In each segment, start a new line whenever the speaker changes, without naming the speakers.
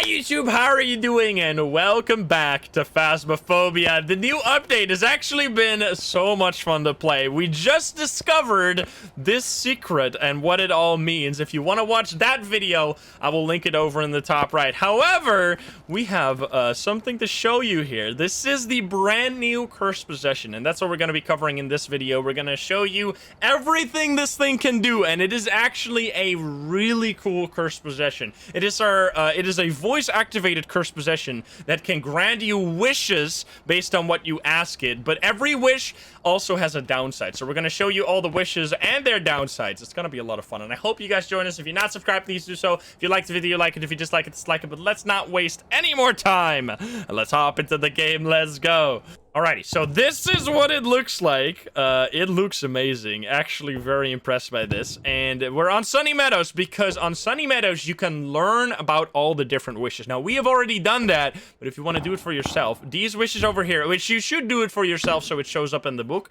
YouTube, how are you doing? And welcome back to Phasmophobia. The new update has actually been so much fun to play. We just discovered this secret and what it all means. If you want to watch that video, I will link it over in the top right. However, we have something to show you here. This is the brand new Cursed Possession, and that's what we're going to be covering in this video. We're going to show you everything this thing can do, and it is actually a really cool Cursed Possession. It is a voice-activated Cursed Possession that can grant you wishes based on what you ask it, but every wish also has a downside. So we're going to show you all the wishes and their downsides. It's going to be a lot of fun, and I hope you guys join us. If you're not subscribed, please do so. If you like the video, like it. If you dislike it, dislike it. But let's not waste any more time. Let's hop into the game. Let's go. Alrighty, so this is what it looks like. It looks amazing. Actually, very impressed by this. And we're on Sunny Meadows because on Sunny Meadows, you can learn about all the different wishes. Now, we have already done that, but if you want to do it for yourself, these wishes over here, which you should do it for yourself so it shows up in the book.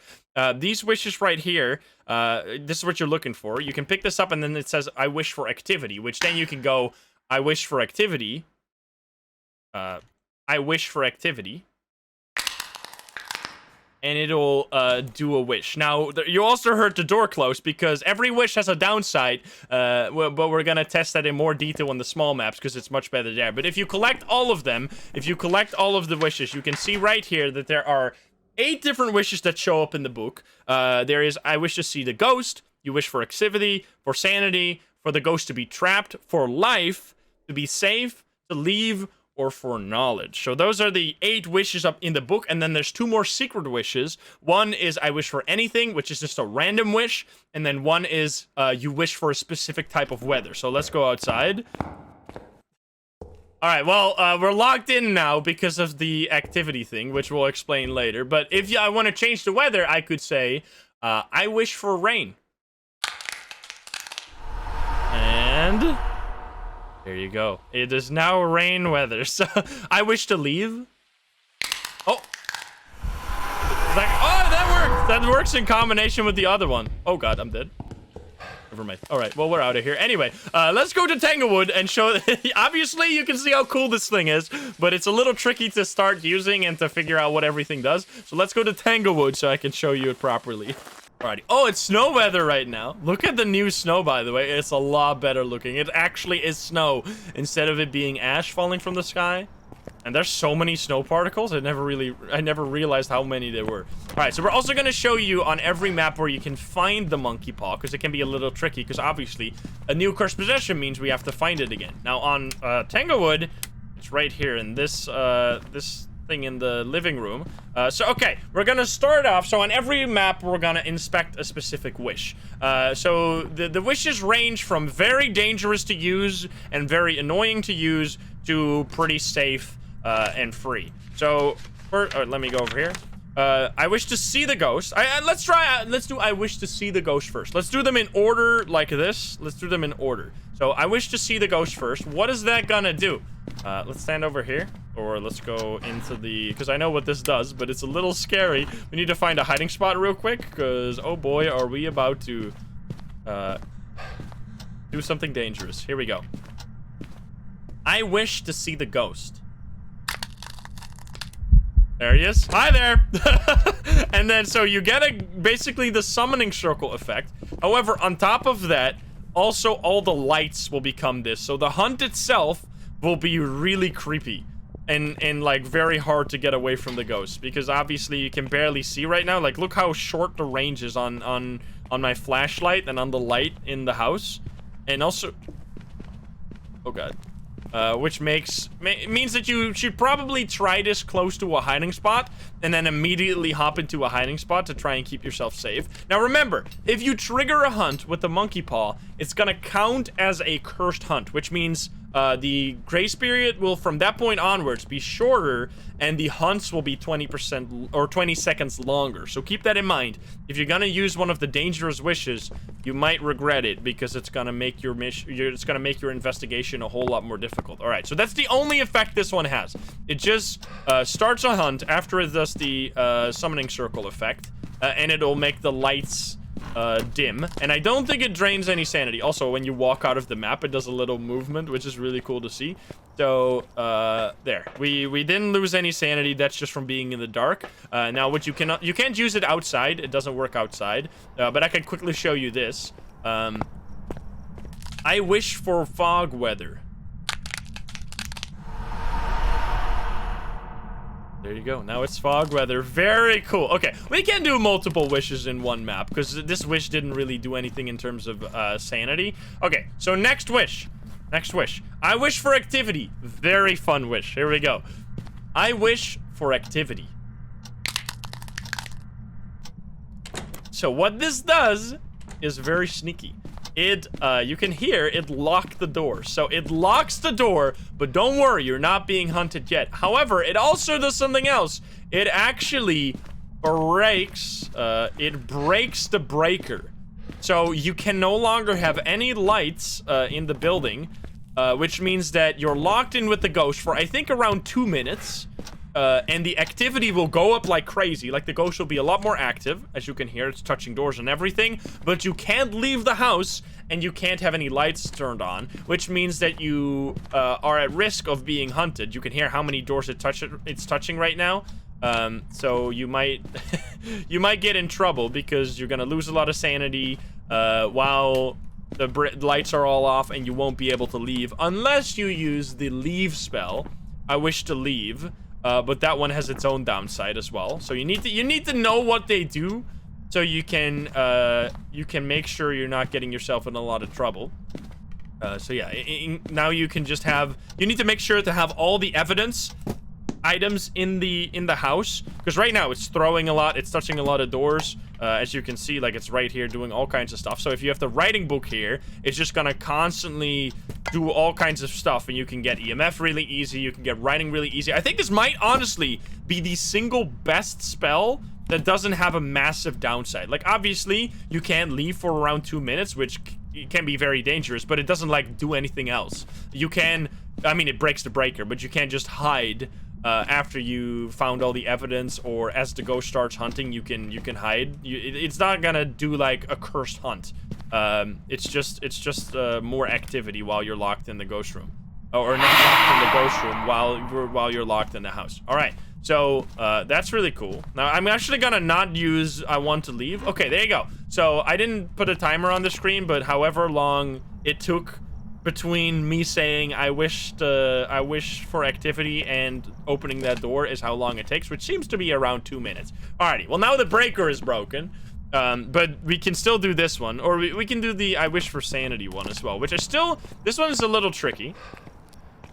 These wishes right here, this is what you're looking for. You can pick this up and then it says, I wish for activity, which then you can go, I wish for activity. I wish for activity. And it'll do a wish. Now, you also heard the door close because every wish has a downside, but we're going to test that in more detail on the small maps because it's much better there. But if you collect all of them, if you collect all of the wishes, you can see right here that there are 8 different wishes that show up in the book. There is, I wish to see the ghost, you wish for activity, for sanity, for the ghost to be trapped, for life, to be safe, to leave, or for knowledge. So those are the 8 wishes up in the book, and then there's 2 more secret wishes. One is I wish for anything, which is just a random wish, and then one is you wish for a specific type of weather. So let's go outside. Alright, well, we're locked in now because of the activity thing, which we'll explain later. But if I want to change the weather, I could say, I wish for rain. And there you go. It is now rain weather. So I wish to leave. Oh. Like, oh, that works. That works in combination with the other one. Oh, God, I'm dead. Never mind. All right, well, we're out of here. Anyway, let's go to Tanglewood and show... Obviously, you can see how cool this thing is, but it's a little tricky to start using and to figure out what everything does. So let's go to Tanglewood so I can show you it properly. Alrighty. Oh, it's snow weather right now. Look at the new snow, by the way. It's a lot better looking. It actually is snow instead of it being ash falling from the sky. And there's so many snow particles. I never realized how many there were. Alright, so we're also going to show you on every map where you can find the monkey paw, because it can be a little tricky, because obviously a new Cursed Possession means we have to find it again. Now on Tanglewood, it's right here in this thing in the living room. So okay, we're gonna start off. So on every map we're gonna inspect a specific wish. So the wishes range from very dangerous to use and very annoying to use to pretty safe and free. So first, let me go over here. I wish to see the ghost. Let's do I wish to see the ghost first. Let's do them in order like this. Let's do them in order. So I wish to see the ghost first. What is that gonna do? Let's stand over here, or let's go into the, because I know what this does, but it's a little scary. We need to find a hiding spot real quick, because oh boy, are we about to do something dangerous. Here we go. I wish to see the ghost. There he is. Hi there. And then so you get basically the summoning circle effect. However, on top of that, also all the lights will become this. So the hunt itself will be really creepy and like very hard to get away from the ghost, because obviously you can barely see right now. Like, look how short the range is on my flashlight and on the light in the house. And also, oh God. Which means that you should probably try this close to a hiding spot and then immediately hop into a hiding spot to try and keep yourself safe. Now remember, if you trigger a hunt with the monkey paw, it's gonna count as a cursed hunt, which means the grace period will from that point onwards be shorter, and the hunts will be 20% or 20 seconds longer. So keep that in mind. If you're gonna use one of the dangerous wishes, you might regret it, because it's gonna make your investigation a whole lot more difficult. All right, so that's the only effect this one has. It just starts a hunt after it does the summoning circle effect, and it'll make the lights dim, and I don't think it drains any sanity. Also, when you walk out of the map, it does a little movement, which is really cool to see. So, there. We didn't lose any sanity. That's just from being in the dark. Now, what you can't use it outside. It doesn't work outside. But I can quickly show you this. I wish for fog weather. There you go. Now it's fog weather. Very cool. Okay, we can do multiple wishes in one map because this wish didn't really do anything in terms of sanity. Okay, so next wish. Next wish. I wish for activity. Very fun wish. Here we go. I wish for activity. So what this does is very sneaky. It, you can hear it lock the door. So it locks the door, but don't worry, you're not being hunted yet. However, it also does something else. It actually breaks the breaker. So you can no longer have any lights in the building, which means that you're locked in with the ghost for, I think, around 2 minutes. And the activity will go up like crazy. Like, the ghost will be a lot more active. As you can hear, it's touching doors and everything. But you can't leave the house, and you can't have any lights turned on, which means that you are at risk of being hunted. You can hear how many doors it's touching right now. So you might you might get in trouble because you're gonna lose a lot of sanity while the lights are all off, and you won't be able to leave unless you use the leave spell. I wish to leave. But that one has its own downside as well. So you need to know what they do, so you can make sure you're not getting yourself in a lot of trouble. So yeah, now you can just have, you need to make sure to have all the evidence items in the house, because right now it's throwing a lot, it's touching a lot of doors. As you can see, like, it's right here doing all kinds of stuff. So if you have the writing book here, it's just gonna constantly do all kinds of stuff, and you can get EMF really easy, you can get writing really easy. I think this might honestly be the single best spell that doesn't have a massive downside. Like, obviously you can't leave for around 2 minutes, which can be very dangerous, but it doesn't, like, do anything else. You can, I mean, it breaks the breaker, but you can't just hide after you found all the evidence, or as the ghost starts hunting, you can hide. It's not gonna do like a cursed hunt. It's just more activity while you're locked in the ghost room, or not locked in the ghost room while you're locked in the house. All right, so that's really cool. Now I'm actually gonna not use I want to leave. Okay, there you go. So I didn't put a timer on the screen, but however long it took between me saying I wish for activity and opening that door is how long it takes, which seems to be around 2 minutes. Alrighty, well, now the breaker is broken, but we can still do this one, or we can do the I wish for sanity one as well, which is still, this one is a little tricky,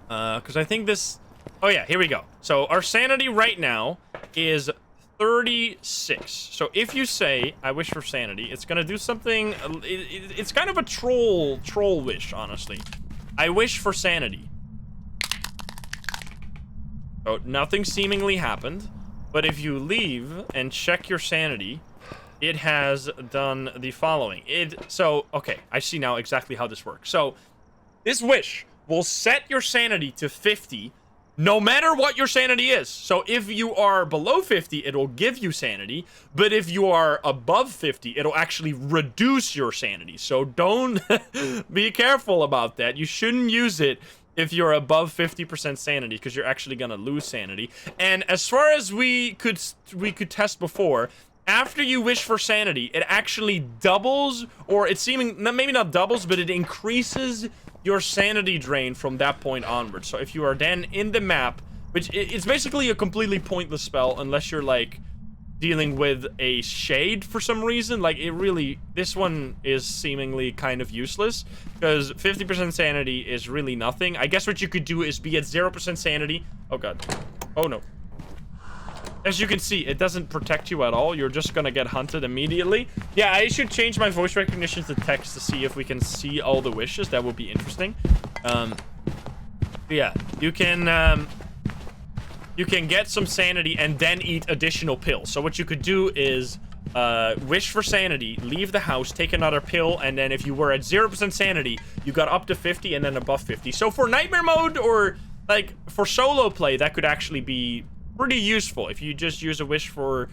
because I think this, oh yeah, here we go. So our sanity right now is 36. So if you say I wish for sanity, it's gonna do something. It's kind of a troll wish, honestly. I wish for sanity. So nothing seemingly happened, but if you leave and check your sanity, it has done the following. So okay, I see now exactly how this works. So this wish will set your sanity to 50 no matter what your sanity is. So if you are below 50, it'll give you sanity. But if you are above 50, it'll actually reduce your sanity. So don't be careful about that. You shouldn't use it if you're above 50% sanity, because you're actually gonna lose sanity. And as far as we could test before, after you wish for sanity, it actually doubles, or it's seeming, maybe not doubles, but it increases your sanity drain from that point onwards. So if you are then in the map, which it's basically a completely pointless spell unless you're like dealing with a shade for some reason. Like, it really, this one is seemingly kind of useless because 50% sanity is really nothing. I guess what you could do is be at 0% sanity. Oh god. Oh no. As you can see, it doesn't protect you at all. You're just gonna get hunted immediately. Yeah, I should change my voice recognition to text to see if we can see all the wishes. That would be interesting. Yeah, you can get some sanity and then eat additional pills. So what you could do is wish for sanity, leave the house, take another pill, and then if you were at 0% sanity, you got up to 50 and then above 50. So for nightmare mode, or like for solo play, that could actually be pretty useful if you just use a wish for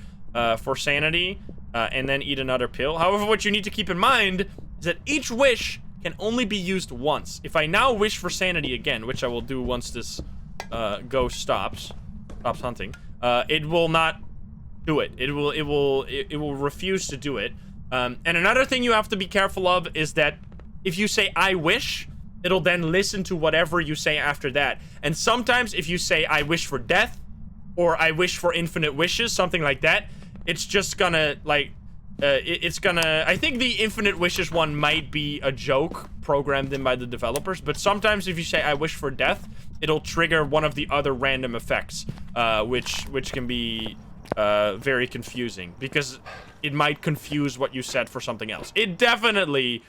sanity and then eat another pill. However, what you need to keep in mind is that each wish can only be used once. If I now wish for sanity again, which I will do once this ghost stops hunting, it will not do it. It will refuse to do it. And another thing you have to be careful of is that if you say I wish, it'll then listen to whatever you say after that. And sometimes if you say I wish for death or I wish for infinite wishes, something like that, it's just gonna like it's gonna, I think the infinite wishes one might be a joke programmed in by the developers, but sometimes if you say I wish for death, it'll trigger one of the other random effects, which can be very confusing because it might confuse what you said for something else. It definitely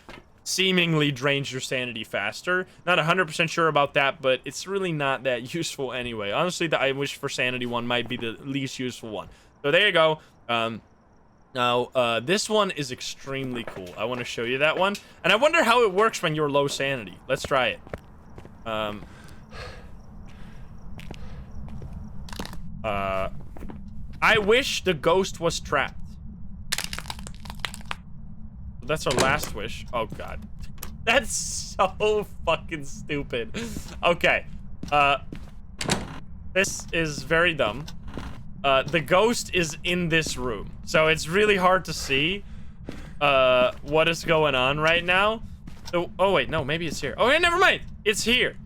seemingly drains your sanity faster. Not 100% sure about that, but it's really not that useful anyway. Honestly, the I wish for sanity one might be the least useful one. So there you go. Now, this one is extremely cool. I want to show you that one. And I wonder how it works when you're low sanity. Let's try it. I wish the ghost was trapped. That's our last wish. Oh, God. That's so fucking stupid. Okay. This is very dumb. The ghost is in this room, so it's really hard to see what is going on right now. Oh wait, no, maybe it's here. Oh yeah, never mind. It's here.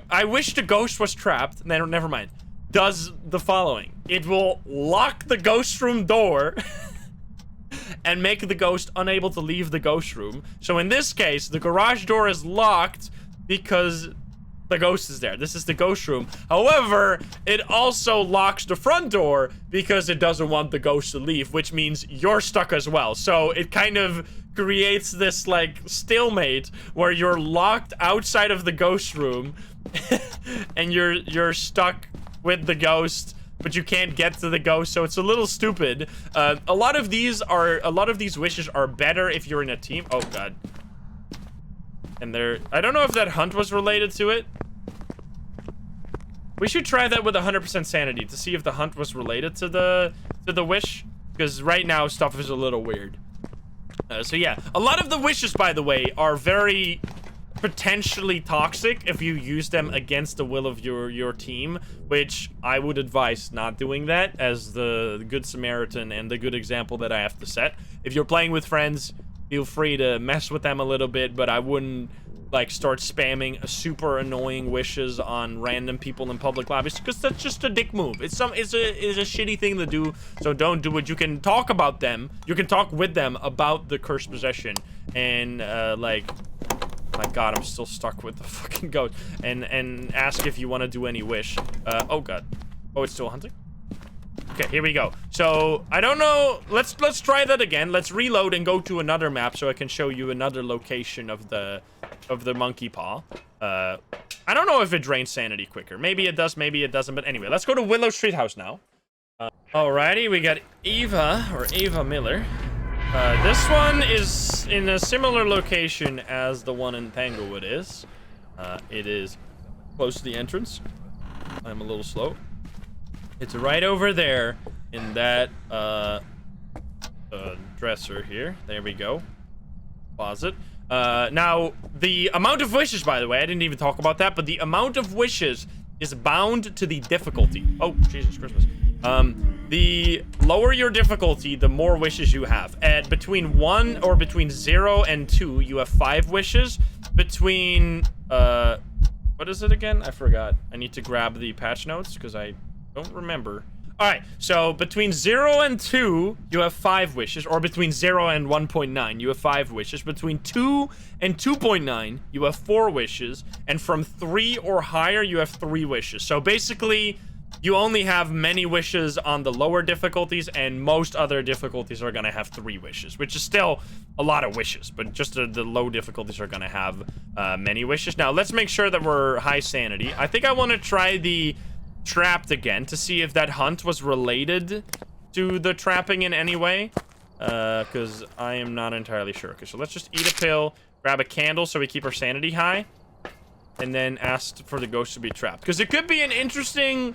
I wish the ghost was trapped. No, never mind. Does the following: it will lock the ghost room door and make the ghost unable to leave the ghost room. So in this case, the garage door is locked because the ghost is there. This is the ghost room. However, it also locks the front door because it doesn't want the ghost to leave, which means you're stuck as well. So it kind of creates this like stalemate where you're locked outside of the ghost room and you're stuck with the ghost, but you can't get to the ghost, so it's a little stupid. A lot of these wishes are better if you're in a team. Oh God. And I don't know if that hunt was related to it. We should try that with 100% sanity to see if the hunt was related to the wish, because right now stuff is a little weird. So yeah, a lot of the wishes, by the way, are very potentially toxic if you use them against the will of your team, which I would advise not doing that as the good Samaritan and the good example that I have to set. If you're playing with friends, feel free to mess with them a little bit, but I wouldn't like start spamming super annoying wishes on random people in public lobbies because that's just a dick move. It's a shitty thing to do, so don't do it. You can talk about them. You can talk with them about the cursed possession and like, my God, I'm still stuck with the fucking goat. And ask if you want to do any wish. Oh God. Oh, it's still hunting? Okay, here we go. So, I don't know. Let's try that again. Let's reload and go to another map so I can show you another location of the monkey paw. I don't know if it drains sanity quicker. Maybe it does, maybe it doesn't. But anyway, let's go to Willow Street House now. Alrighty, we got Eva Miller. This one is in a similar location as the one in Tanglewood is. It is close to the entrance. I'm a little slow. It's right over there in that dresser here. There we go. Closet. Now, the amount of wishes, by the way, I didn't even talk about that, but the amount of wishes is bound to the difficulty. Oh, Jesus Christmas. The lower your difficulty, the more wishes you have. At between 1 or between 0 and 2, you have 5 wishes. Between, what is it again? I forgot. I need to grab the patch notes because I don't remember. All right, so between 0 and 2, you have 5 wishes, or between 0 and 1.9, you have 5 wishes. Between 2 and 2.9, you have 4 wishes, and from 3 or higher, you have 3 wishes. So basically, you only have many wishes on the lower difficulties, and most other difficulties are gonna have 3 wishes, which is still a lot of wishes, but just the low difficulties are gonna have many wishes. Now, let's make sure that we're high sanity. I think I want to try the trapped again to see if that hunt was related to the trapping in any way, because I am not entirely sure. Okay, so let's just eat a pill, grab a candle so we keep our sanity high, and then ask for the ghost to be trapped, because it could be an interesting,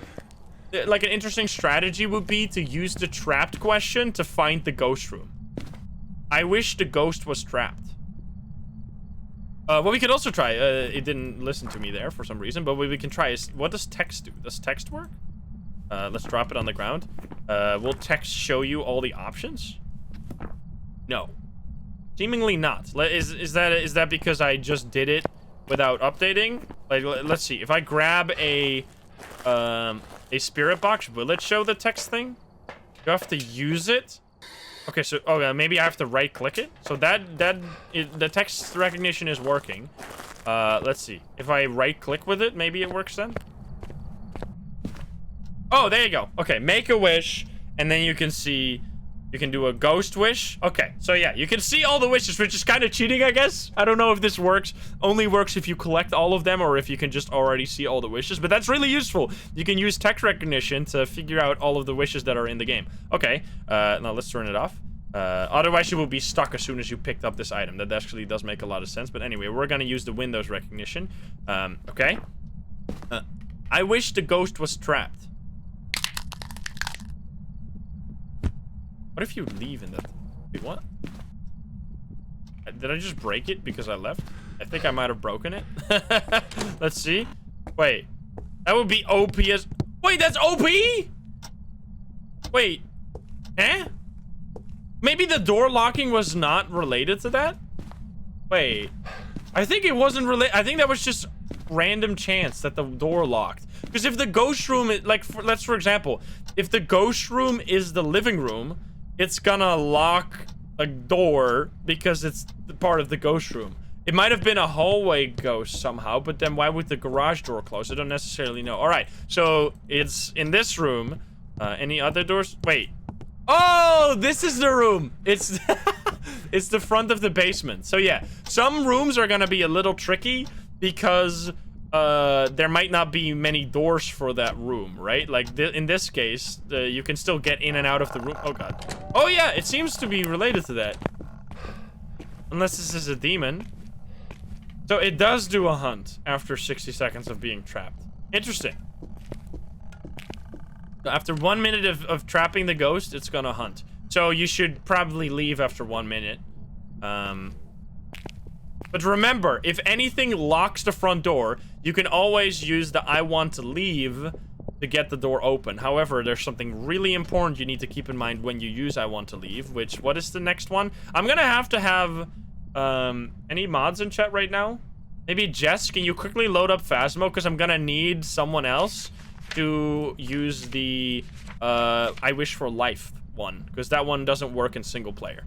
like an interesting strategy would be to use the trapped question to find the ghost room. I wish the ghost was trapped. What we could also try, it didn't listen to me there for some reason, but what we can try is, what does text do? Does text work? Let's drop it on the ground. Will text show you all the options? No. Seemingly not. Is that because I just did it without updating? Like, let's see. If I grab a spirit box, will it show the text thing? Do I have to use it? Okay, so maybe I have to right-click it. So the text recognition is working. Let's see. If I right-click with it, maybe it works then. Oh, there you go. Okay, make a wish, and then you can see. You can do a ghost wish. Okay, so yeah, you can see all the wishes, which is kind of cheating, I guess. I don't know if this works. Only works if you collect all of them, or if you can just already see all the wishes. But that's really useful. You can use text recognition to figure out all of the wishes that are in the game. Okay, now let's turn it off. Otherwise, you will be stuck as soon as you picked up this item. That actually does make a lot of sense. But anyway, we're gonna use the Windows recognition. Okay. I wish the ghost was trapped. What if you leave in that? Wait, what? Did I just break it because I left? I think I might have broken it. Let's see. Wait. That would be OP as... Wait, that's OP? Wait. Eh? Maybe the door locking was not related to that? Wait. I think it wasn't related. I think that was just random chance that the door locked. Because if the ghost room... Like, for example, if the ghost room is the living room... It's gonna lock a door because it's part of the ghost room. It might have been a hallway ghost somehow, but then why would the garage door close? I don't necessarily know. All right, so it's in this room. Any other doors? Wait. Oh, this is the room. It's it's the front of the basement. So yeah, some rooms are gonna be a little tricky because there might not be many doors for that room, right? Like in this case, you can still get in and out of the room. Oh god. Oh yeah, it seems to be related to that. Unless this is a demon. So it does do a hunt after 60 seconds of being trapped. Interesting. So after 1 minute of trapping the ghost, it's gonna hunt. So you should probably leave after 1 minute. But remember, if anything locks the front door, you can always use the I want to leave to get the door open. However, there's something really important you need to keep in mind when you use I want to leave, which, what is the next one? I'm gonna have to have, any mods in chat right now? Maybe Jess, can you quickly load up Phasmo? Because I'm gonna need someone else to use the, I wish for life one. Because that one doesn't work in single player.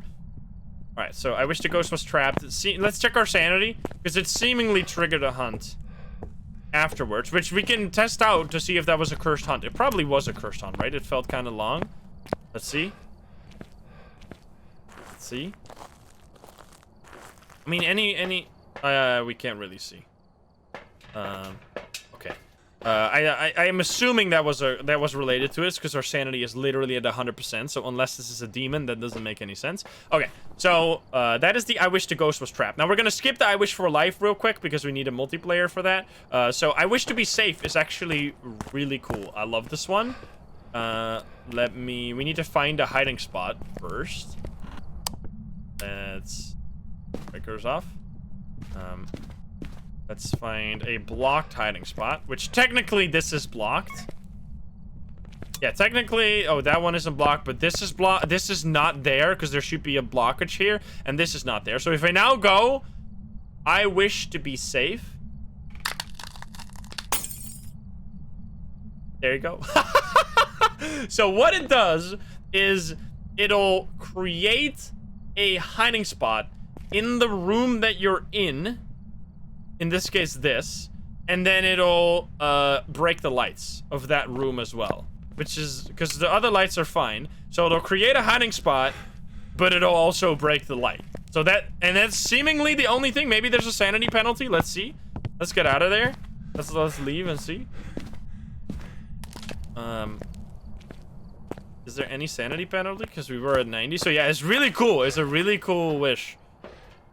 Alright, so I wish the ghost was trapped. Let's check our sanity, because it seemingly triggered a hunt afterwards, which we can test out to see if that was a cursed hunt. It probably was a cursed hunt, right? It felt kind of long. Let's see. Let's see. I mean, we can't really see. Okay. I am assuming that was related to it because our sanity is literally at 100%. So unless this is a demon, that doesn't make any sense. Okay, so that is the I wish the ghost was trapped. Now we're gonna skip the I wish for life real quick because we need a multiplayer for that. So I wish to be safe is actually really cool. I love this one. We need to find a hiding spot first. Let's breakers off. Let's find a blocked hiding spot, which technically this is blocked. Yeah, technically, oh, that one isn't blocked, but this is blocked. This is not there because there should be a blockage here, and this is not there. So if I now go, I wish to be safe. There you go. So what it does is it'll create a hiding spot in the room that you're in this case this, and then it'll break the lights of that room as well, which is because the other lights are fine. So it'll create a hiding spot, but it'll also break the light. So that's seemingly the only thing. Maybe there's a sanity penalty. Let's see. Let's get out of there. Let's leave and see. Is there any sanity penalty? Because we were at 90. So yeah, it's really cool. It's a really cool wish.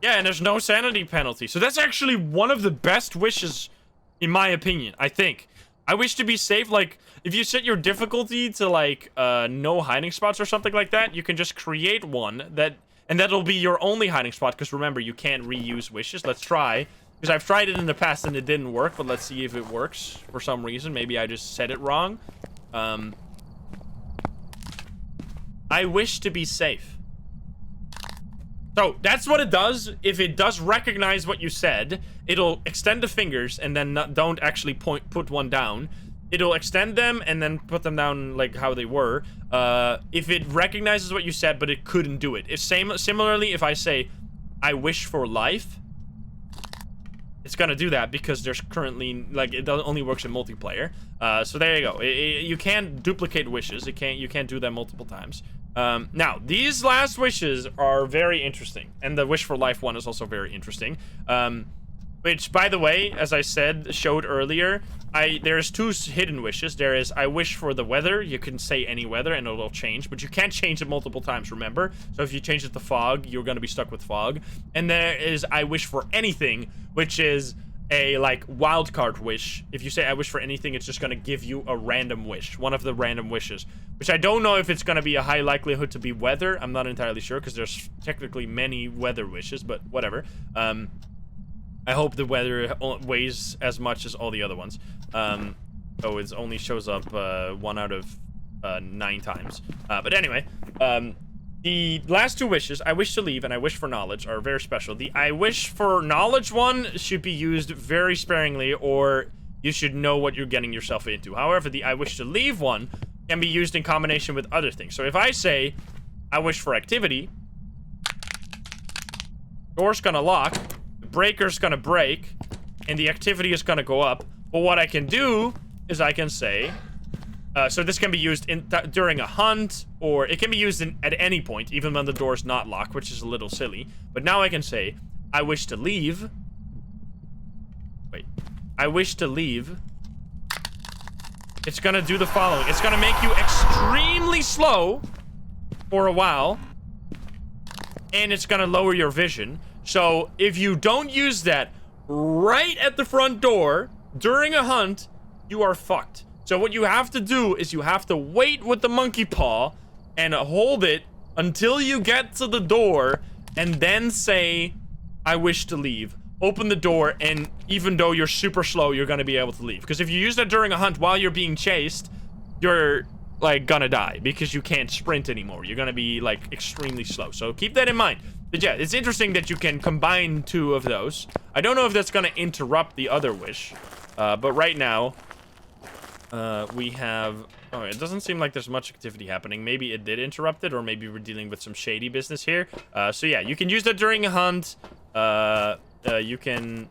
Yeah, and there's no sanity penalty. So that's actually one of the best wishes, in my opinion, I think. I wish to be safe. Like, if you set your difficulty to, like, no hiding spots or something like that, you can just create one that And that'll be your only hiding spot, because remember, you can't reuse wishes. Let's try, because I've tried it in the past and it didn't work, but let's see if it works for some reason. Maybe I just said it wrong. I wish to be safe. So that's what it does. If it does recognize what you said, it'll extend the fingers and then don't actually put one down. It'll extend them and then put them down like how they were. If it recognizes what you said, but it couldn't do it. Similarly, if I say, I wish for life, it's gonna do that because there's currently, like, it only works in multiplayer. So there you go. You can't duplicate wishes. You can't do that multiple times. Now, these last wishes are very interesting. And the wish for life one is also very interesting. Which, by the way, as I said, showed earlier, there's two hidden wishes. There is, I wish for the weather. You can say any weather and it'll change, but you can't change it multiple times, remember? So if you change it to fog, you're gonna be stuck with fog. And there is, I wish for anything, which is a, like, wildcard wish. If you say, I wish for anything, it's just gonna give you a random wish. One of the random wishes. Which I don't know if it's gonna be a high likelihood to be weather. I'm not entirely sure, because there's technically many weather wishes, but whatever. I hope the weather weighs as much as all the other ones. So it only shows up 1 out of 9 times. But anyway, the last two wishes, I wish to leave and I wish for knowledge, are very special. The I wish for knowledge one should be used very sparingly, or you should know what you're getting yourself into. However, the I wish to leave one can be used in combination with other things. So if I say, I wish for activity, door's gonna lock, breaker's gonna break, and the activity is gonna go up. But what I can do is I can say, so this can be used during a hunt, or it can be used at any point, even when the door's not locked, which is a little silly. But now I can say, I wish to leave. Wait, I wish to leave. It's gonna do the following. It's gonna make you extremely slow for a while, and it's gonna lower your vision. So if you don't use that right at the front door during a hunt, you are fucked. So what you have to do is you have to wait with the monkey paw and hold it until you get to the door, and then say, I wish to leave. Open the door, and even though you're super slow, you're gonna be able to leave. Because if you use that during a hunt while you're being chased, you're, like, gonna die because you can't sprint anymore. You're gonna be, like, extremely slow. So keep that in mind. But yeah, it's interesting that you can combine two of those. I don't know if that's gonna interrupt the other wish. But right now, we have... Oh, it doesn't seem like there's much activity happening. Maybe it did interrupt it, or maybe we're dealing with some shady business here. So yeah, you can use that during a hunt. You can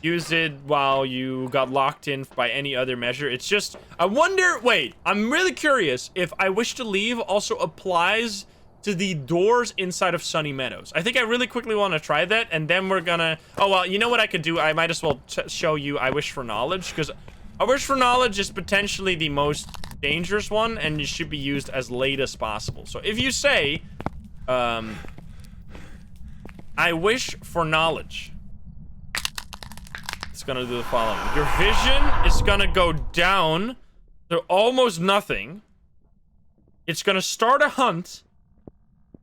use it while you got locked in by any other measure. It's just... I wonder... Wait, I'm really curious if I wish to leave also applies to the doors inside of Sunny Meadows. I think I really quickly want to try that, and then we're gonna... Oh, well, you know what I could do? I might as well show you I wish for knowledge, because I wish for knowledge is potentially the most dangerous one, and it should be used as late as possible. So if you say, I wish for knowledge, it's gonna do the following. Your vision is gonna go down to almost nothing. It's gonna start a hunt,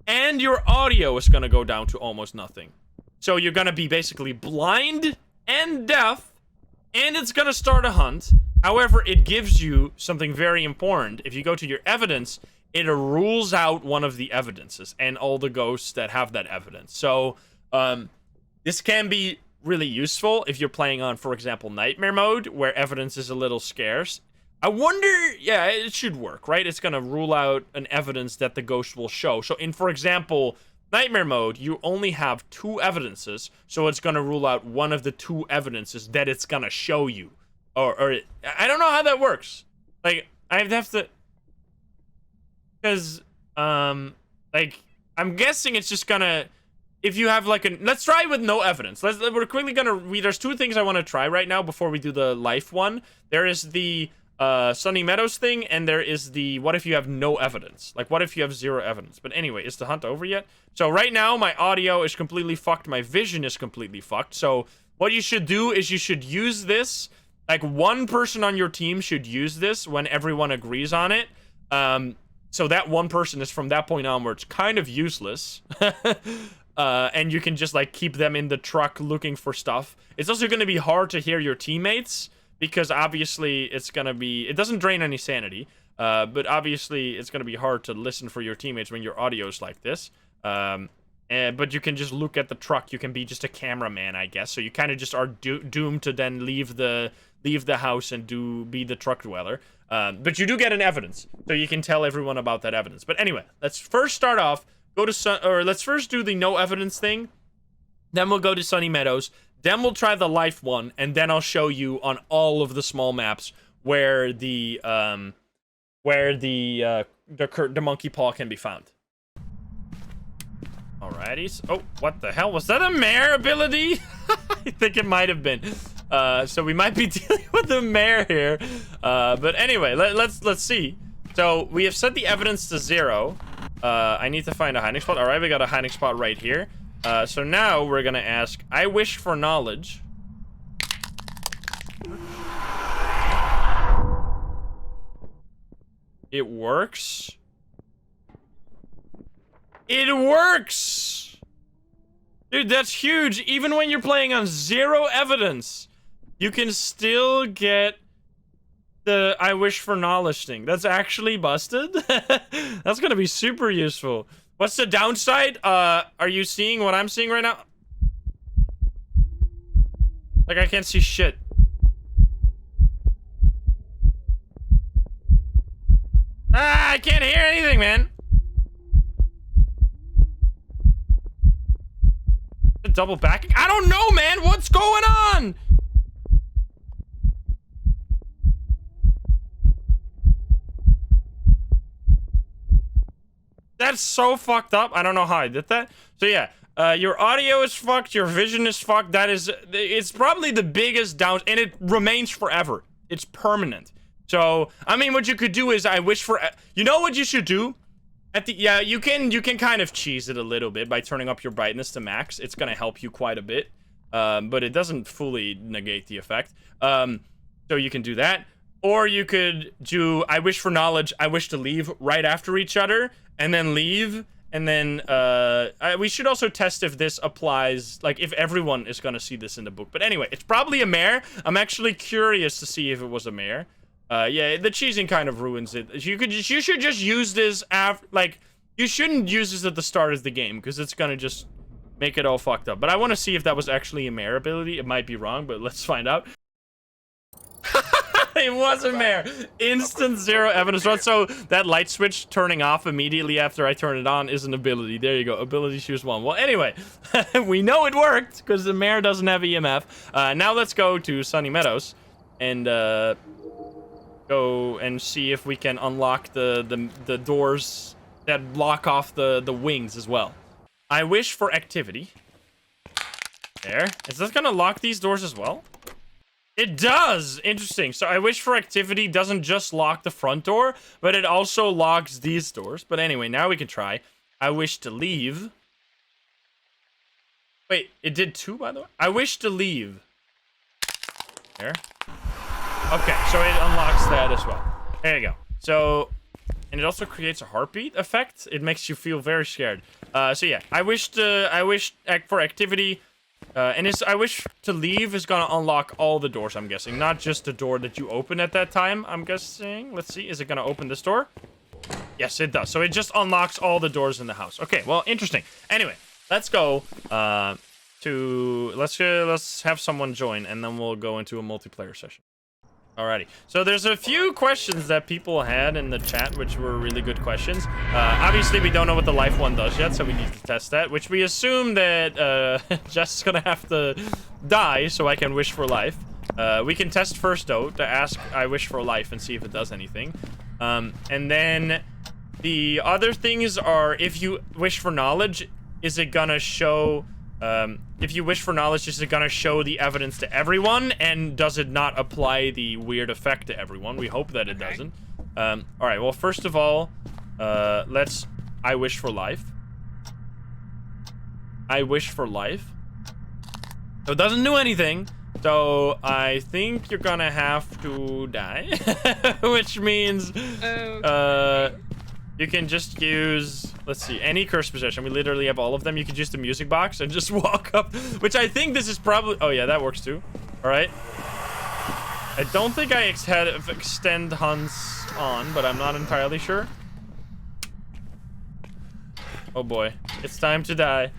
and your audio is gonna go down to almost nothing. So you're gonna be basically blind and deaf, and it's gonna start a hunt. However, it gives you something very important. If you go to your evidence, it rules out one of the evidences and all the ghosts that have that evidence. So this can be really useful if you're playing on, for example, nightmare mode, where evidence is a little scarce. I wonder, yeah, it should work, right? It's gonna rule out an evidence that the ghost will show. So in, for example, nightmare mode, you only have 2 evidences, so it's gonna rule out one of the 2 evidences that it's gonna show you. Or I don't know how that works. Like, I'd have to... Because, like, I'm guessing it's just gonna... If you have, like, a... Let's try with no evidence. We're quickly gonna... There's 2 things I want to try right now before we do the life one. There is the... Sunny Meadows thing, and there is the what if you have no evidence? Like, what if you have 0 evidence? But anyway, is the hunt over yet? So right now, my audio is completely fucked. My vision is completely fucked. So what you should do is you should use this. Like, one person on your team should use this when everyone agrees on it. so that one person is from that point onwards kind of useless. And you can just like keep them in the truck looking for stuff. It's also going to be hard to hear your teammates because obviously it's going to be, it doesn't drain any sanity, but obviously it's going to be hard to listen for your teammates when your audio's like this. But you can just look at the truck. You can be just a cameraman, I guess. So you kind of just are doomed to then leave the house and be the truck dweller. But you do get an evidence, so you can tell everyone about that evidence. But anyway, let's first start off. Let's first do the no evidence thing. Then we'll go to Sunny Meadows. Then we'll try the life one, and then I'll show you on all of the small maps where the monkey paw can be found. Alrighty. Oh, what the hell? Was that a mare ability? I think it might have been. So we might be dealing with the mare here. But anyway, let's see. So we have set the evidence to 0. I need to find a hiding spot. All right, we got a hiding spot right here. So now we're gonna ask, I wish for knowledge. It works. It works! Dude, that's huge. Even when you're playing on 0 evidence, you can still get the I wish for knowledge thing. That's actually busted. That's gonna be super useful. What's the downside? Are you seeing what I'm seeing right now? Like, I can't see shit. Ah, I can't hear anything, man. Double backing? I don't know, man. What's going on? That's so fucked up. I don't know how I did that. So yeah, your audio is fucked. Your vision is fucked. It's probably the biggest down, and it remains forever. It's permanent. So, I mean, what you could do is I wish for, you know what you should do? Yeah, you can kind of cheese it a little bit by turning up your brightness to max. It's gonna help you quite a bit, but it doesn't fully negate the effect. So you can do that, or you could do I wish for knowledge, I wish to leave right after each other, and then leave, and then we should also test if this applies, like if everyone is gonna see this in the book. But anyway, it's probably a mare. I'm actually curious to see if it was a mare. Yeah, the cheesing kind of ruins it. You should just use this after, like, you shouldn't use this at the start of the game, because it's gonna just make it all fucked up. But I want to see if that was actually a mare ability. It might be wrong, but let's find out. It was a mare. Instant 0 evidence run. So that light switch turning off immediately after I turn it on is an ability. There you go. Ability choose 1. Well, anyway, we know it worked, because the mare doesn't have EMF. Now let's go to Sunny Meadows, and go and see if we can unlock the doors that block off the wings as well. I wish for activity. There. Is this gonna lock these doors as well? It does! Interesting. So I wish for activity doesn't just lock the front door, but it also locks these doors. But anyway, now we can try. I wish to leave. Wait, it did 2, by the way? I wish to leave. There. Okay, so it unlocks that as well. There you go. So, and it also creates a heartbeat effect. It makes you feel very scared. So yeah, I wish for activity, and I wish to leave is gonna unlock all the doors, I'm guessing. Not just the door that you open at that time, I'm guessing. Let's see, is it gonna open this door? Yes, it does. So it just unlocks all the doors in the house. Okay, well, interesting. Anyway, let's go let's have someone join, and then we'll go into a multiplayer session. Alrighty, so there's a few questions that people had in the chat, which were really good questions. Obviously, we don't know what the life one does yet, so we need to test that, which we assume that Jess is gonna have to die so I can wish for life. We can test first, though, to ask I wish for life and see if it does anything. And then the other things are, if you wish for knowledge, is it gonna show... if you wish for knowledge, is it gonna show the evidence to everyone, and does it not apply the weird effect to everyone? We hope that it doesn't. Alright, well, first of all, let's... I wish for life. I wish for life. So it doesn't do anything, so I think you're gonna have to die. Which means, You can just use, let's see, any curse possession. We literally have all of them. You could use the music box and just walk up, which I think this is probably, oh yeah, that works too. All right. I don't think I had extend hunts on, but I'm not entirely sure. Oh boy, it's time to die.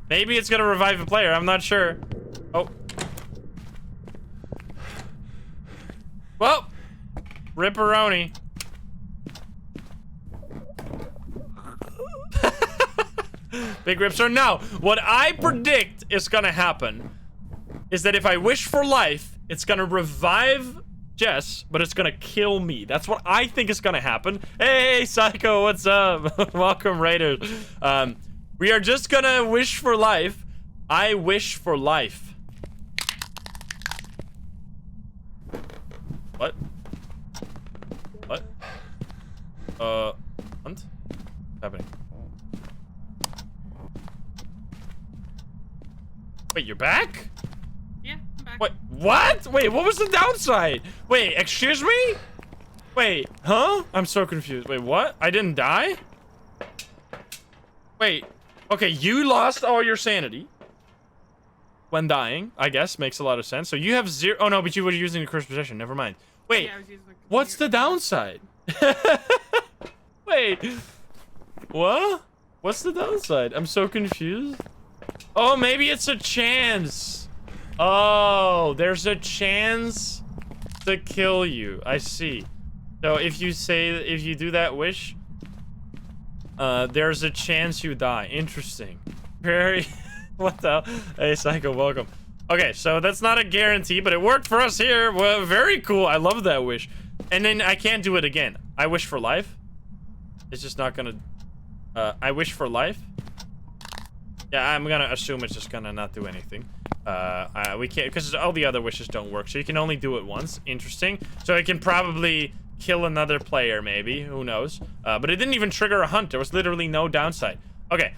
Maybe it's gonna revive a player, I'm not sure. Oh. Well, ripperoni. Big rip. So now, what I predict is gonna happen is that if I wish for life, it's gonna revive Jess, but it's gonna kill me. That's what I think is gonna happen. Hey, Psycho, what's up? Welcome, Raiders. We are just gonna wish for life. I wish for life. What? What? Hunt? What's happening? Wait, you're back?
Yeah, I'm back.
Wait, what? Wait, what was the downside? Wait, excuse me? Wait, huh? I'm so confused. Wait, what? I didn't die? Wait, okay, you lost all your sanity when dying, I guess. Makes a lot of sense. So you have 0. Oh, no, but you were using the cursed possession. Never mind. Wait,
Yeah, I was using the
what's the downside? Wait, what? What's the downside? I'm so confused. Oh, maybe it's a chance. Oh, there's a chance to kill you. I see. So if you do that wish, there's a chance you die. Interesting. Very. What the hell? Hey, Psycho, welcome. Okay, so that's not a guarantee, but it worked for us here. Well, very cool. I love that wish. And then I can't do it again. I wish for life. It's just not gonna. I wish for life. Yeah, I'm gonna assume it's just gonna not do anything. We can't, because all the other wishes don't work, so you can only do it once. Interesting. So it can probably kill another player, maybe. Who knows? But it didn't even trigger a hunt. There was literally no downside. Okay,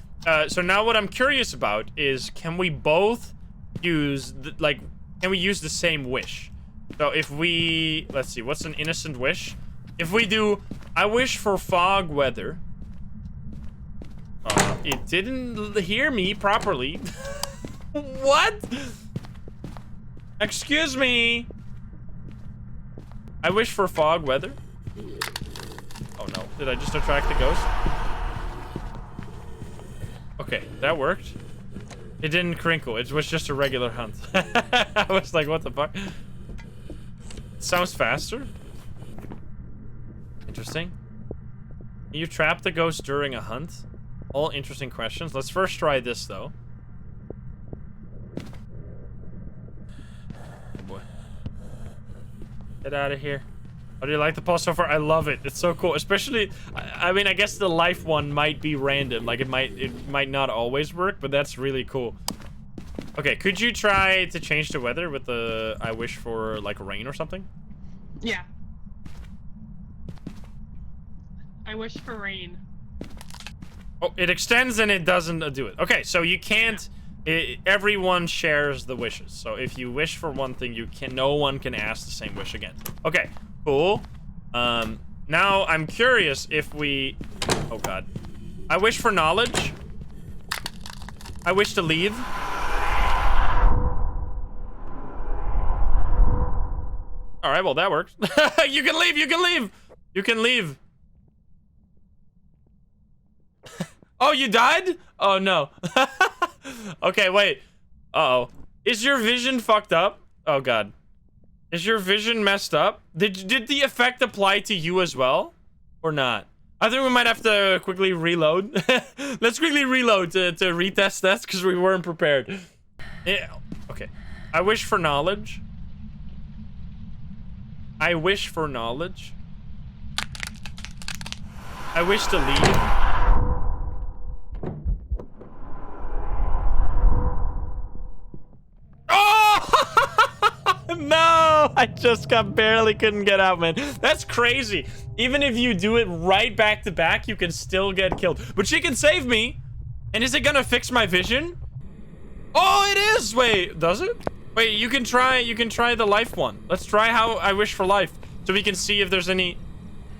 so now what I'm curious about is, can we both use, can we use the same wish? So if we, let's see, what's an innocent wish? If we do, I wish for fog weather. It didn't hear me properly. What? Excuse me. I wish for fog weather. Oh no, did I just attract the ghost? Okay, that worked. It didn't crinkle, it was just a regular hunt. I was like, what the fuck? Sounds faster. Interesting. Can you trap the ghost during a hunt? All interesting questions. Let's first try this, though. Oh boy. Get out of here. How do you like the pulse so far? I love it. It's so cool. Especially, I mean, I guess the life one might be random. Like, it might not always work, but that's really cool. Okay, could you try to change the weather with the I wish for, like, rain or something?
Yeah. I wish for rain.
Oh, it extends and it doesn't do it. Okay, so you can't. Everyone shares the wishes. So if you wish for one thing, no one can ask the same wish again. Okay, cool. Now I'm curious if we. Oh God. I wish for knowledge. I wish to leave. All right, well that works. You can leave. You can leave. You can leave. Oh, you died? Oh, no. Okay, wait. Uh-oh. Is your vision fucked up? Oh, God. Is your vision messed up? Did the effect apply to you as well? Or not? I think we might have to quickly reload. Let's quickly reload to retest that, because we weren't prepared. Yeah. Okay. I wish for knowledge. I wish for knowledge. I wish to leave. No, I just barely couldn't get out, man. That's crazy. Even if you do it right back to back, you can still get killed. But she can save me. And is it gonna fix my vision? Oh, it is. Wait, does it? Wait, you can try the life one. Let's try how I wish for life, so we can see if there's any.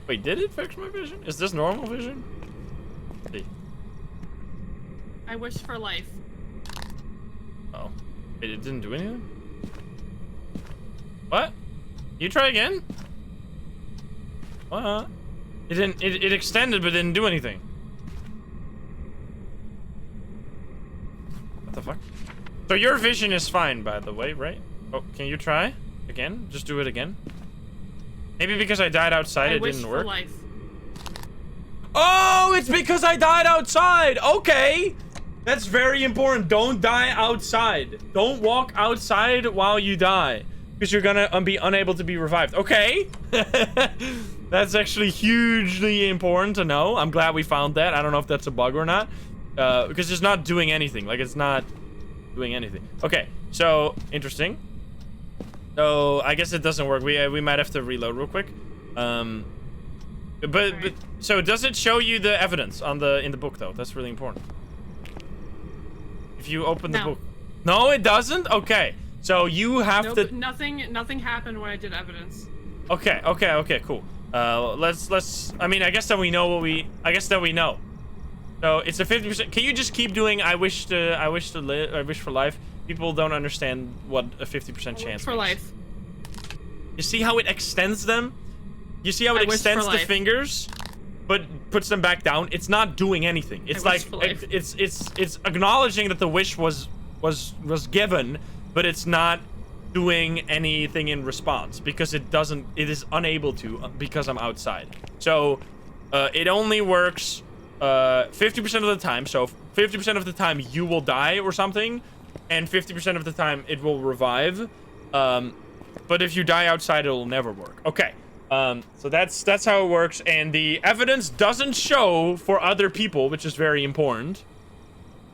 Wait, did it fix my vision? Is this normal vision? Let's see.
I wish for life.
Oh. Wait, it didn't do anything? What? You try again? What? It didn't. It extended, but didn't do anything. What the fuck? So your vision is fine, by the way, right? Oh, can you try again? Just do it again. Maybe because I died outside, it didn't work.
For life.
Oh, it's because I died outside. Okay. That's very important. Don't die outside. Don't walk outside while you die, because you're gonna be unable to be revived. Okay. That's actually hugely important to know. I'm glad we found that. I don't know if that's a bug or not, because it's not doing anything. Like, it's not doing anything. Okay, so interesting. So I guess it doesn't work. We might have to reload real quick. But so does it show you the evidence on in the book though? That's really important. If you open the book. No, it doesn't? Okay. So you have to.
Nothing happened when I did evidence.
Okay, cool. Let's I mean, I guess that we know what I guess that we know. So it's a 50%. Can you just keep doing I wish for life? People don't understand what a 50% chance
for
means.
Life.
You see how it extends them? You see how it extends the fingers, but puts them back down? It's not doing anything. It's like it's acknowledging that the wish was given, but it's not doing anything in response because it is unable to because I'm outside. So it only works 50% of the time. So 50% of the time you will die or something, and 50% of the time it will revive. But if you die outside, it'll never work. Okay. So that's how it works, and the evidence doesn't show for other people, which is very important.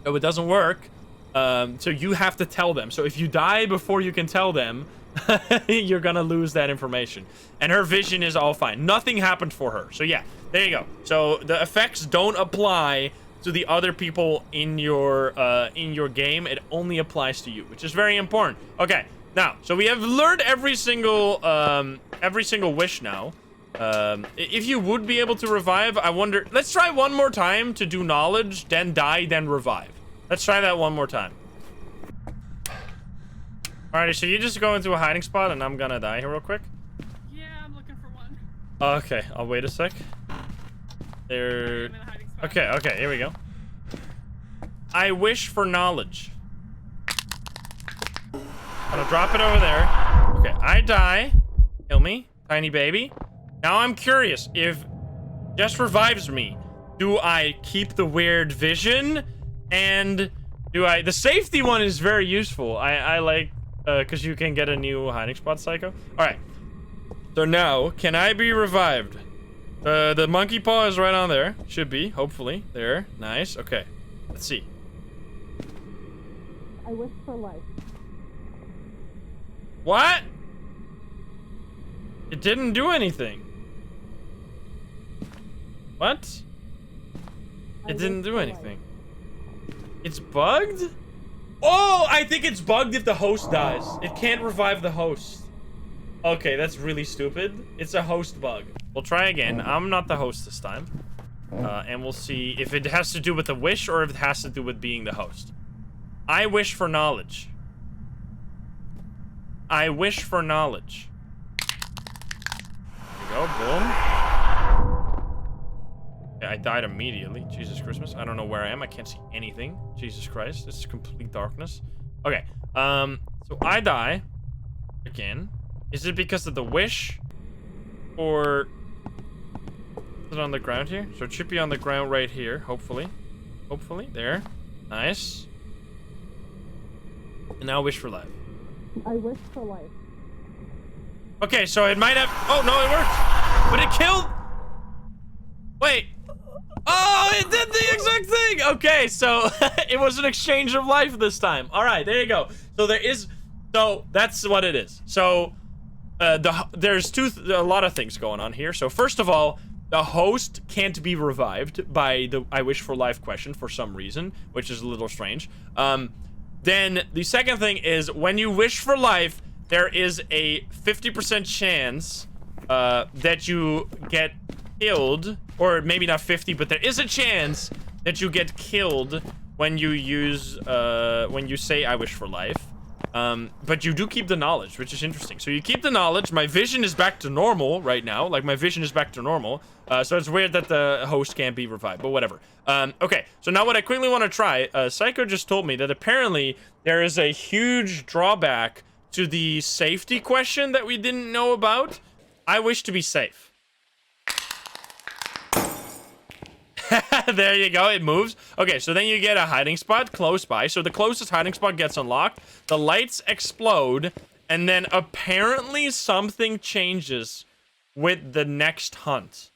So it doesn't work. So you have to tell them. So if you die before you can tell them, you're gonna lose that information. And her vision is all fine. Nothing happened for her. So yeah, there you go. So the effects don't apply to the other people in your game. It only applies to you, which is very important. Okay. Now, so we have learned every single wish now. If you would be able to revive, I wonder. Let's try one more time to do knowledge, then die, then revive. Let's try that one more time. Alrighty, so you just go into a hiding spot, and I'm gonna die here real quick.
Yeah, I'm looking for one.
Okay, I'll wait a sec. There.
I'm in a hiding spot.
Okay, here we go. I wish for knowledge. I'll drop it over there. Okay, I die. Kill me, tiny baby. Now I'm curious, if just revives me, do I keep the weird vision? And do I... The safety one is very useful. I like... because you can get a new hiding spot psycho. Alright. So now, can I be revived? The monkey paw is right on there. Should be, hopefully. There. Nice. Okay. Let's see.
I wish for life.
What? It didn't do anything. What? It didn't do anything. It's bugged? Oh, I think it's bugged if the host dies. It can't revive the host. Okay, that's really stupid. It's a host bug. We'll try again. I'm not the host this time. And we'll see if it has to do with the wish or if it has to do with being the host. I wish for knowledge. I wish for knowledge. There we go, boom. Okay, I died immediately. Jesus Christmas. I don't know where I am. I can't see anything. Jesus Christ. This is complete darkness. Okay, so I die. Again. Is it because of the wish? Or... Is it on the ground here? So it should be on the ground right here, hopefully. Hopefully. There. Nice. And now wish for life.
I wish for life.
Okay, so it might have... Oh, no, it worked. But it killed... Wait. Oh, it did the exact thing. Okay, so it was an exchange of life this time. All right, there you go. So there is... So that's what it is. So there's a lot of things going on here. So first of all, the host can't be revived by the I wish for life question for some reason, which is a little strange. Then the second thing is when you wish for life, there is a 50% chance that you get killed, or maybe not 50, but there is a chance that you get killed when you use, when you say I wish for life. But you do keep the knowledge, which is interesting. So you keep the knowledge. My vision is back to normal right now. Like, my vision is back to normal. So it's weird that the host can't be revived, but whatever. Okay, so now what I quickly want to try, Psycho just told me that apparently there is a huge drawback to the safety question that we didn't know about. I wish to be safe. There you go, it moves. Okay, so then you get a hiding spot close by. So the closest hiding spot gets unlocked. The lights explode, and then apparently something changes with the next hunt,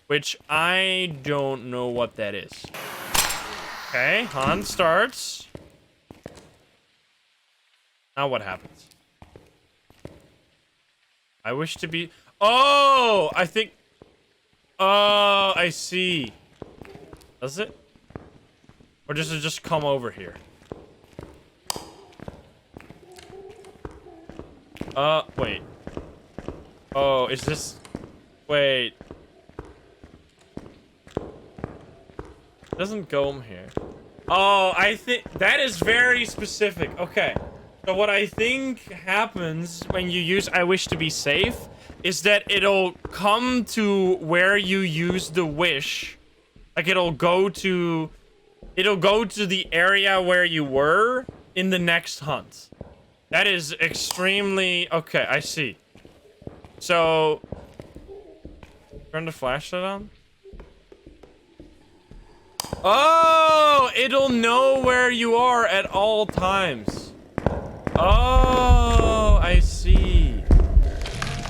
which I don't know what that is. Okay, hunt starts. Now what happens? I wish to be... Oh, I think... Oh, I see. Does it? Or does it just come over here? Wait. Oh, is this... Wait. It doesn't go in here. Oh, I think... That is very specific. Okay. So what I think happens when you use I wish to be safe is that it'll come to where you use the wish. Like, it'll go to the area where you were in the next hunt. That is extremely... Okay, I see. So... Turn the flashlight on. Oh! It'll know where you are at all times. Oh, I see.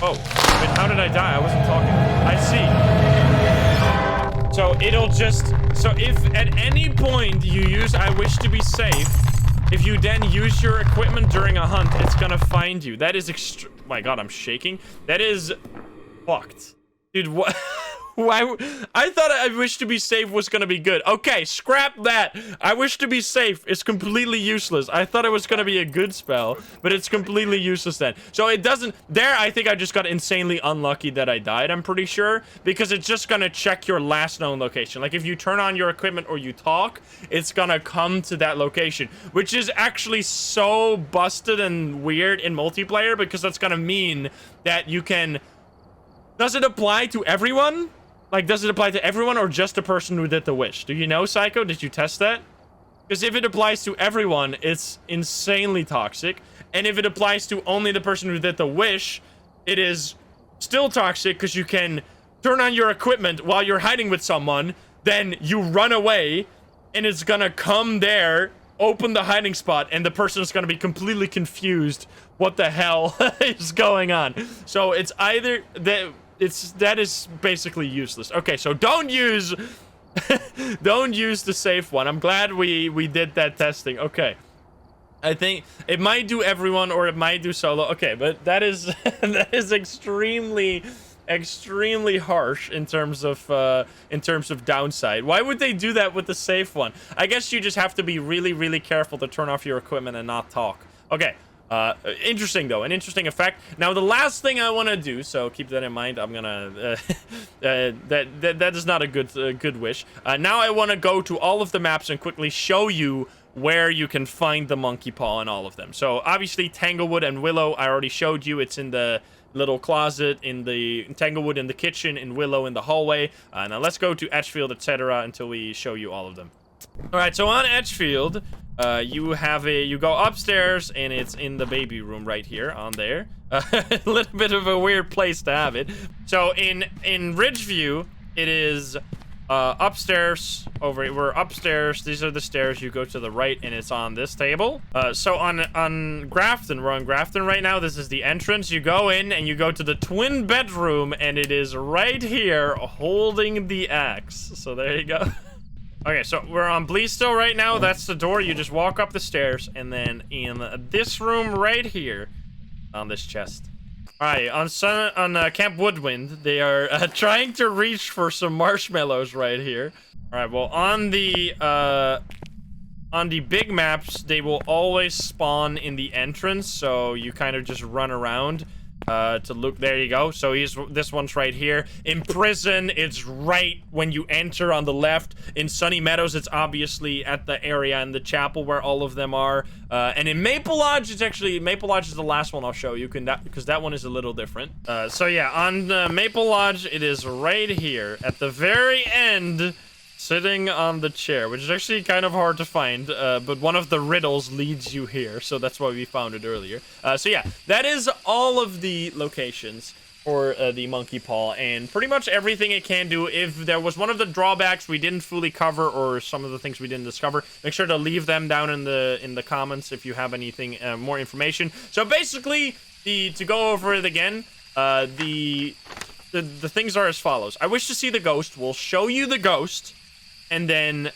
Oh, wait, how did I die? I wasn't talking. I see. So it'll just... So if at any point you use I wish to be safe, if you then use your equipment during a hunt, it's gonna find you. That is my god, I'm shaking. That is fucked. Dude, what? Why? I thought I wish to be safe was gonna be good. Okay, scrap that. I wish to be safe is completely useless. I thought it was gonna be a good spell, but it's completely useless then. So it doesn't... There, I think I just got insanely unlucky that I died, I'm pretty sure. Because it's just gonna check your last known location. Like, if you turn on your equipment or you talk, it's gonna come to that location. Which is actually so busted and weird in multiplayer, because that's gonna mean that you can... Does it apply to everyone? Like, does it apply to everyone or just the person who did the wish? Do you know, Psycho? Did you test that? Because if it applies to everyone, it's insanely toxic. And if it applies to only the person who did the wish, it is still toxic because you can turn on your equipment while you're hiding with someone, then you run away, and it's gonna come there, open the hiding spot, and the person is gonna be completely confused what the hell is going on. So it's either that... That is basically useless. Okay, so don't use don't use the safe one. I'm glad we did that testing. Okay. I think it might do everyone or it might do solo. Okay, but that is that is extremely harsh in terms of downside. Why would they do that with the safe one? I guess you just have to be really careful to turn off your equipment and not talk. Okay. Interesting though, an interesting effect. Now the last thing I want to do, so keep that in mind. I'm gonna that is not a good wish. Now I want to go to all of the maps and quickly show you where you can find the monkey paw in all of them. So obviously Tanglewood and Willow, I already showed you. It's in the little closet, in the Tanglewood in the kitchen, in Willow in the hallway. Now let's go to Edgefield, etc. until we show you all of them. All right, so on Edgefield, you go upstairs and it's in the baby room right here on there. A little bit of a weird place to have it. So in Ridgeview, it is upstairs. We're upstairs. These are the stairs. You go to the right and it's on this table. So on Grafton, we're on Grafton right now. This is the entrance. You go in and you go to the twin bedroom and it is right here holding the axe. So there you go. Okay, so we're on Bleastow right now. That's the door. You just walk up the stairs, and then in this room right here, on this chest. All right, on Camp Woodwind, they are trying to reach for some marshmallows right here. All right, well on the big maps, they will always spawn in the entrance, so you kind of just run around. to look. There you go. So this one's right here. In prison, it's right when you enter on the left. In Sunny Meadows, it's obviously at the area in the chapel where all of them are. And in Maple Lodge, Maple Lodge is the last one I'll show you, because that one is a little different. So yeah, on Maple Lodge, it is right here at the very end, sitting on the chair, which is actually kind of hard to find, but one of the riddles leads you here, so that's why we found it earlier. So yeah, that is all of the locations for the monkey paw, and pretty much everything it can do. If there was one of the drawbacks we didn't fully cover, or some of the things we didn't discover, make sure to leave them down in the comments if you have anything more information. So basically, to go over it again, the things are as follows. I wish to see the ghost. We'll show you the ghost, and then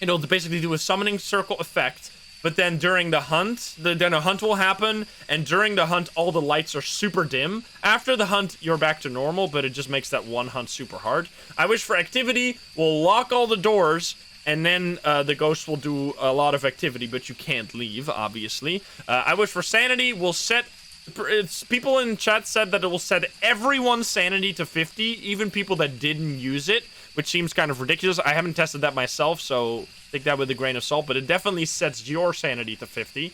it'll basically do a summoning circle effect. But then during the hunt, then a hunt will happen, and during the hunt, all the lights are super dim. After the hunt, you're back to normal, but it just makes that one hunt super hard. I wish for activity, we'll lock all the doors, and then the ghost will do a lot of activity, but you can't leave, obviously. I wish for sanity, we'll set... people in chat said that it will set everyone's sanity to 50, even people that didn't use it, which seems kind of ridiculous. I haven't tested that myself, so take that with a grain of salt, but it definitely sets your sanity to 50,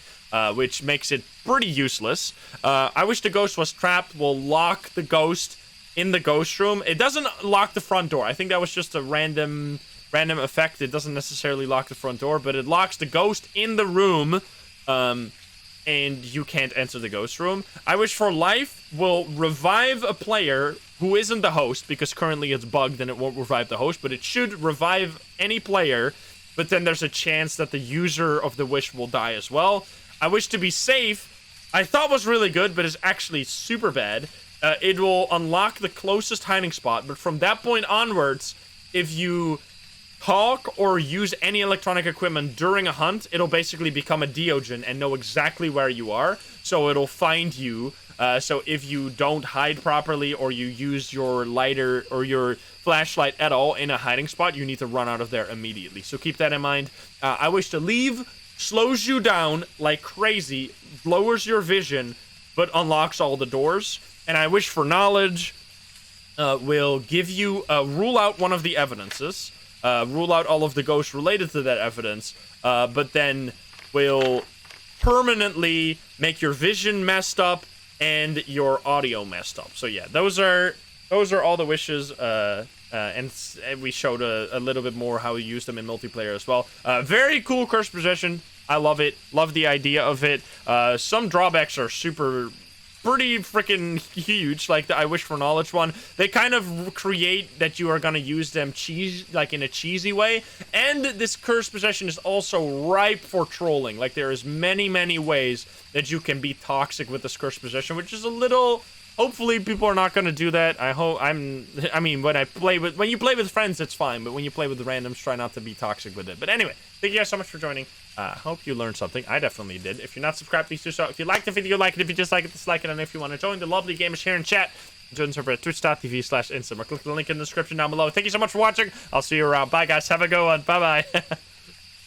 which makes it pretty useless. I wish the ghost was trapped. We'll lock the ghost in the ghost room. It doesn't lock the front door. I think that was just a random effect. It doesn't necessarily lock the front door, but it locks the ghost in the room, and you can't enter the ghost room. I wish for life will revive a player who isn't the host, because currently it's bugged and it won't revive the host, but it should revive any player, but then there's a chance that the user of the wish will die as well. I wish to be safe, I thought was really good, but is actually super bad. It will unlock the closest hiding spot, but from that point onwards, if you talk or use any electronic equipment during a hunt, it'll basically become a Deogen and know exactly where you are, so it'll find you. So if you don't hide properly, or you use your lighter or your flashlight at all in a hiding spot, you need to run out of there immediately. So keep that in mind. I wish to leave slows you down like crazy, lowers your vision, but unlocks all the doors. And I wish for knowledge will give you rule out one of the evidences, rule out all of the ghosts related to that evidence, but then will permanently make your vision messed up and your audio messed up. So yeah, those are all the wishes, and we showed a little bit more how we use them in multiplayer as well. Very cool cursed possession. I love it. Love the idea of it. Some drawbacks are pretty freaking huge, like the I wish for knowledge one. They kind of create that you are gonna use them like in a cheesy way, and this cursed possession is also ripe for trolling. Like, there is many ways that you can be toxic with this cursed possession, which is a little... Hopefully people are not gonna do that. I mean, when you play with friends, it's fine, but when you play with randoms, try not to be toxic with it. But anyway, thank you guys so much for joining. Hope you learned something. I definitely did. If you're not subscribed, please do so. If you liked the video, like it. If you dislike it, dislike it. And if you want to join the lovely gamers here in chat, join the server at twitch.tv/instam, or click the link in the description down below. Thank you so much for watching. I'll see you around. Bye, guys. Have a good one. Bye-bye.